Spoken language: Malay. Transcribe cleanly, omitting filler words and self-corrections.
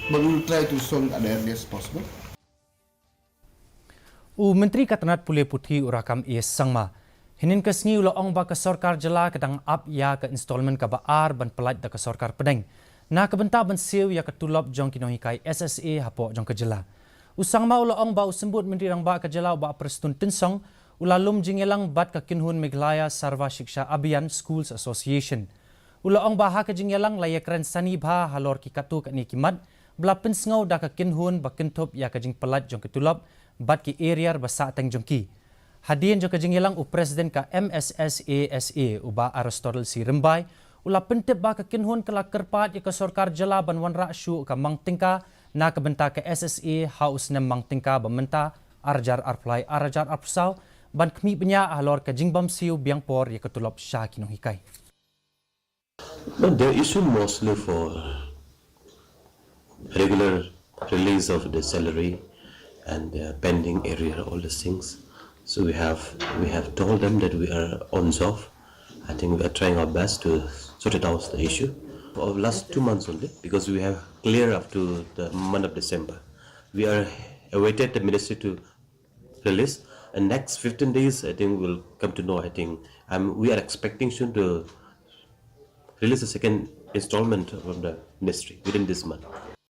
But we will try to solve it at the earliest possible. Menteri Katanat Pulai Putih urakam ia sangma. Hinin kesngi ula ong ba ke Sorkar Jylla kedang ap ya ke installment ka baar ban Pyllait da ke Sorkar Pdeng. Na kebenta ban siu ya ke Tulop Jong kinohikai SSA hapo Jong ke Jylla. Usangma ula ong ba usembut menteri rang ba ke Jylla ba prestun tinsong ula lum jingelang bat ke kinhun Meghalaya Sarva Shiksha Abhiyan Schools Association. Ula ong ba ha ke jingelang layak ren sani bha halor ki katu ke ni kimat bla pinsngau da ke kinhun ba kintop ya ke jing Pyllait Jong ke Tulop bat ki area basa teng jongki. Hadian jo kejingilang u presiden ka MSSASA uba Aristotle si Rembay ula pentip ba ka kinhun kala kerpat ya ka Sorkar Jylla ban wan ra syu ka mangtingka na kebenta ka SSA haus nem mangtingka bamenta arjar arplai arjar arpsau ban kmi benya alor ka jingbam siu biangpor ya ka Tulop sya kinohikai. No, the issue mostly for regular release of the salary and pending area, all these things. So we have told them that we are on off. I think we are trying our best to sort it out the issue for the last 2 months only, because we have clear up to the month of December. We are awaited the ministry to release, and next 15 days I think we'll come to know. I think we are expecting soon to release the second installment from the ministry within this month.